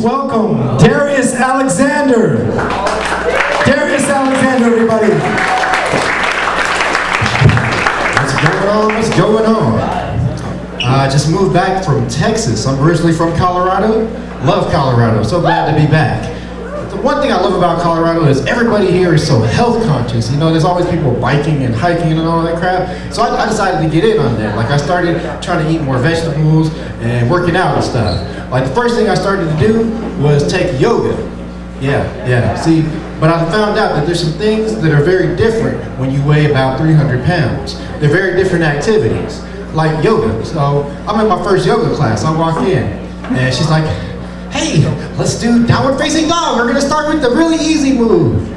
welcome Darius Alexander. Darius Alexander, everybody. What's going on? What's going on? I just moved back from Texas. I'm originally from Colorado. Love Colorado. So glad to be back. The one thing I love about Colorado is everybody here is so health conscious. You know, there's always people biking and hiking and all that crap. So I decided to get in on that. Like I started trying to eat more vegetables and working out and stuff. Like the first thing I started to do was take yoga. Yeah. See, but I found out that there's some things that are very different when you weigh about 300 pounds. They're very different activities, like yoga. So I'm in my first yoga class. I walk in and she's like, hey, let's do downward facing dog. We're gonna start with the really easy move.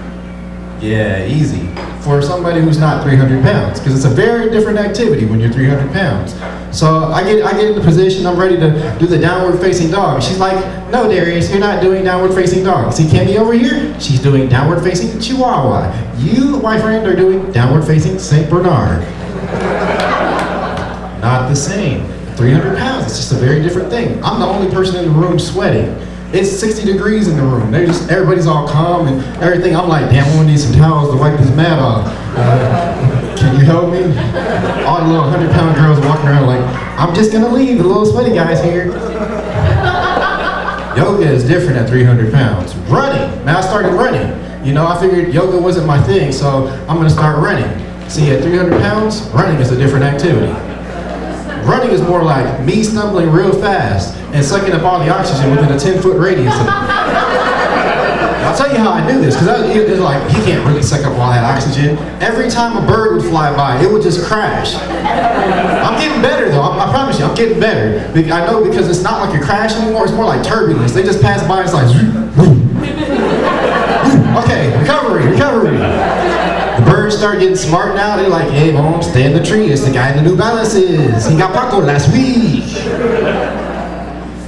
Yeah, easy. For somebody who's not 300 pounds, because it's a very different activity when you're 300 pounds. So I get in the position, I'm ready to do the downward facing dog. She's like, no, Darius, you're not doing downward facing dog. See Candy over here? She's doing downward facing Chihuahua. You, my friend, are doing downward facing Saint Bernard. Not the same. 300 pounds, it's just a very different thing. I'm the only person in the room sweating. It's 60 degrees in the room. Everybody's all calm and everything. I'm like, damn, I'm gonna need some towels to wipe this mat off. Can you help me? All the little 100-pound girls walking around like, I'm just gonna leave, the little sweaty guys here. Yoga is different at 300 pounds. Running, now I started running. You know, I figured yoga wasn't my thing, so I'm gonna start running. See, at 300 pounds, running is a different activity. Running is more like me stumbling real fast and sucking up all the oxygen within a 10-foot radius. I'll tell you how I knew this, because it was like, he can't really suck up all that oxygen. Every time a bird would fly by, it would just crash. I'm getting better though, I promise you, I'm getting better. I know, because it's not like a crash anymore, it's more like turbulence. They just pass by, it's like, okay, recovery. The birds start getting smart now. They're like, hey, mom, stay in the tree. It's the guy in the New Balances. He got Paco last week.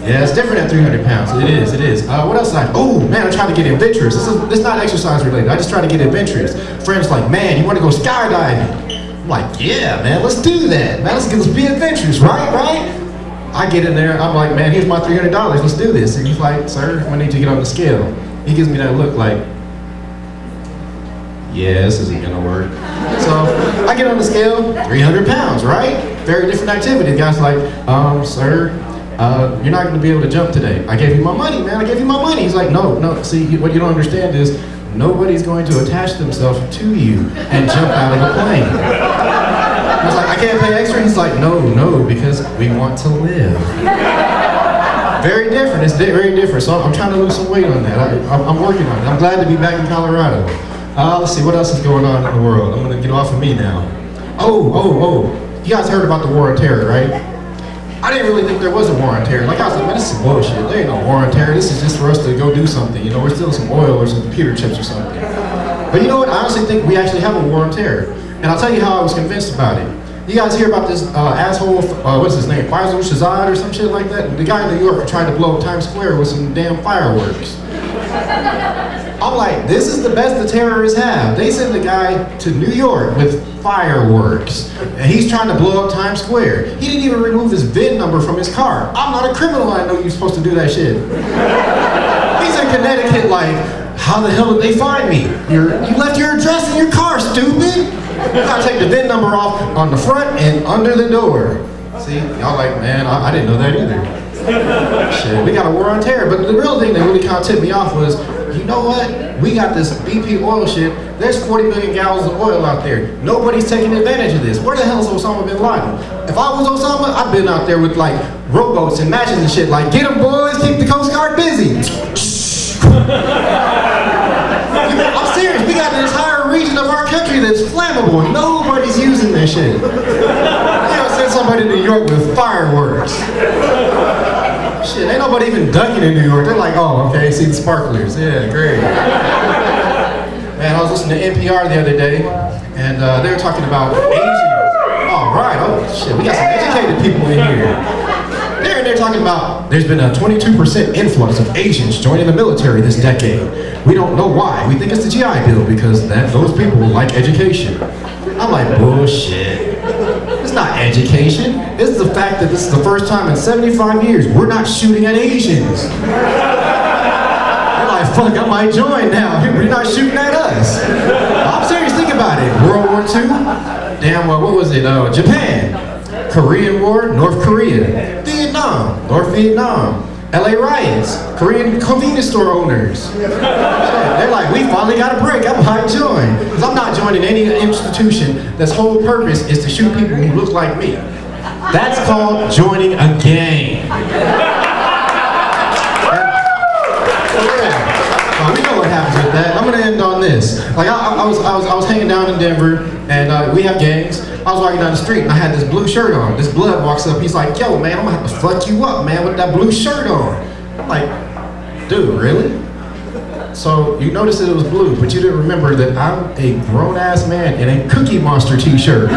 Yeah, it's different at 300 pounds. It is. What else? Oh, man, I tried to get adventurous. This is not exercise related. I just try to get adventurous. Friends like, man, you want to go skydiving? I'm like, yeah, man, let's do that. Man, let's be adventurous, right? I get in there. I'm like, man, here's my $300. Let's do this. And he's like, sir, I'm going to need you to get on the scale. He gives me that look like, yeah, this isn't gonna work. So I get on the scale, 300 pounds, right? Very different activity. The guy's like, sir, you're not gonna be able to jump today. I gave you my money, man, I gave you my money. He's like, no, see, what you don't understand is nobody's going to attach themselves to you and jump out of the plane. I was like, I can't pay extra? He's like, no, because we want to live. Very different, it's very different. So I'm trying to lose some weight on that. I'm working on it. I'm glad to be back in Colorado. Let's see, what else is going on in the world? I'm gonna get off of me now. Oh, you guys heard about the war on terror, right? I didn't really think there was a war on terror. Like I was like, man, this is bullshit. There ain't no war on terror. This is just for us to go do something. You know, we're stealing some oil or some computer chips or something. But you know what? I honestly think we actually have a war on terror. And I'll tell you how I was convinced about it. You guys hear about this asshole, what's his name, Faisal Shahzad or some shit like that? The guy in New York tried to blow up Times Square with some damn fireworks. I'm like, this is the best the terrorists have. They send the guy to New York with fireworks, and he's trying to blow up Times Square. He didn't even remove his VIN number from his car. I'm not a criminal, I know you're supposed to do that shit. He's in Connecticut like, how the hell did they find me? You left your address in your car, stupid. You gotta take the VIN number off on the front and under the door. See, y'all like, man, I didn't know that either. Shit, we got a war on terror, but the real thing that really kind of tipped me off was, you know what? We got this BP oil shit. There's 40 million gallons of oil out there. Nobody's taking advantage of this. Where the hell is Osama bin Laden? If I was Osama, I'd been out there with like rowboats and matches and shit. Like, get them boys, keep the Coast Guard busy. I'm serious. We got an entire region of our country that's flammable. And nobody's using this shit. You know, send somebody to New York with fireworks. Shit, ain't nobody even ducking in New York. They're like, oh, okay, see the sparklers. Yeah, great. Man, I was listening to NPR the other day, and they were talking about Asians. All right, oh shit, we got some educated people in here. They're talking about there's been a 22% influx of Asians joining the military this decade. We don't know why. We think it's the GI Bill because those people like education. I'm like, bullshit. It's not education. It's the fact that this is the first time in 75 years we're not shooting at Asians. fuck, I might join now. We're not shooting at us. I'm serious, think about it. World War II, damn, what was it? Japan, Korean War, North Korea, Vietnam, North Vietnam, LA riots, Korean convenience store owners. They're like, we finally got a break, I might join. Because I'm not joining any institution that's whole purpose is to shoot people who look like me. That's called joining a gang. We know what happens with that. I'm gonna end on this. Like I was hanging down in Denver, and we have gangs. I was walking down the street, and I had this blue shirt on. This blood walks up. He's like, "Yo, man, I'm gonna have to fuck you up, man, with that blue shirt on." I'm like, "Dude, really?" So you noticed that it was blue, but you didn't remember that I'm a grown ass man in a Cookie Monster t-shirt.